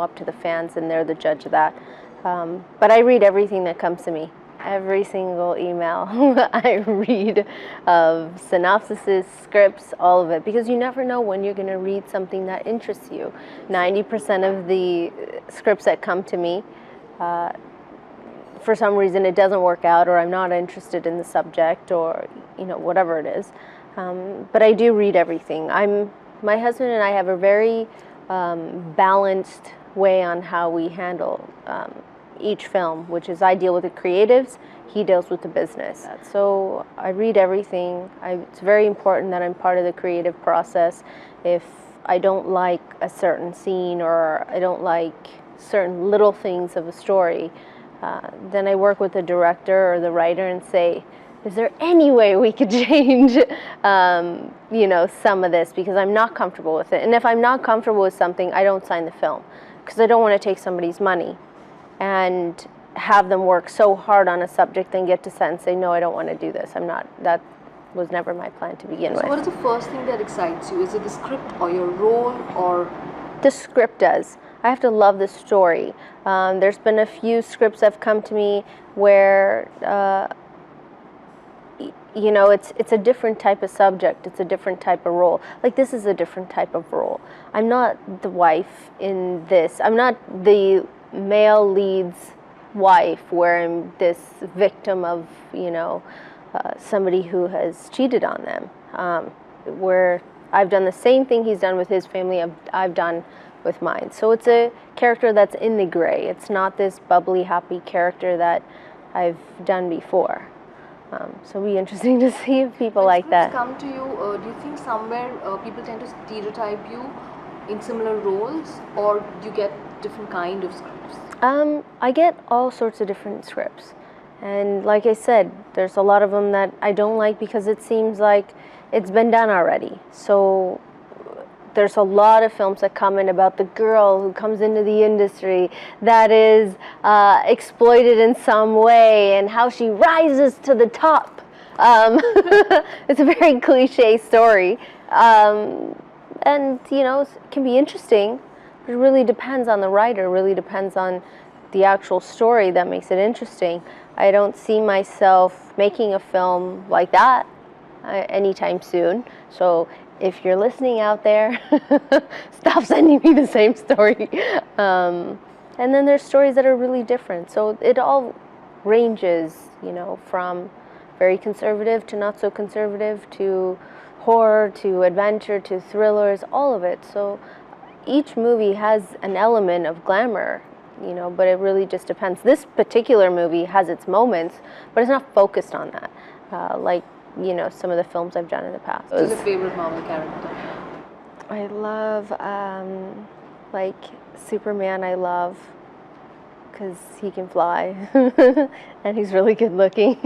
up to the fans, and they're the judge of that. But I read everything that comes to me. Every single email I read of synopsises, scripts, all of it, because you never know when you're going to read something that interests you. 90% of the scripts that come to me, for some reason it doesn't work out, or I'm not interested in the subject, or whatever it is. But I do read everything. My husband and I have a very balanced way on how we handle each film, which is I deal with the creatives, he deals with the business. So I read everything. It's very important that I'm part of the creative process. If I don't like a certain scene, or I don't like certain little things of a story, then I work with the director or the writer and say, is there any way we could change some of this, because I'm not comfortable with it. And if I'm not comfortable with something, I don't sign the film, because I don't want to take somebody's money and have them work so hard on a subject, then get to set and say, no, I don't want to do this. That was never my plan to begin with. So what is the first thing that excites you? Is it the script or your role, or? The script does. I have to love the story. There's been a few scripts that have come to me where it's a different type of subject, it's a different type of role. Like, this is a different type of role. I'm not the wife in this. I'm not the male lead's wife, where I'm this victim of, somebody who has cheated on them. Where I've done the same thing he's done with his family, I've done with mine. So it's a character that's in the gray. It's not this bubbly, happy character that I've done before. So it'll be interesting to see if people like that. When scripts come to you, do you think somewhere people tend to stereotype you in similar roles, or do you get different kind of scripts? I get all sorts of different scripts. And like I said, there's a lot of them that I don't like because it seems like it's been done already. So there's a lot of films that come in about the girl who comes into the industry that is exploited in some way, and how she rises to the top. It's a very cliche story. And, it can be interesting, but it really depends on the writer, it really depends on the actual story that makes it interesting. I don't see myself making a film like that anytime soon. So if you're listening out there, stop sending me the same story. And then there's stories that are really different. So it all ranges, from very conservative to not so conservative, to horror, to adventure, to thrillers, all of it. So each movie has an element of glamour, but it really just depends. This particular movie has its moments, but it's not focused on that. Some of the films I've done in the past. Who's your favorite Marvel character? I love, Superman. I love, because he can fly, and he's really good looking.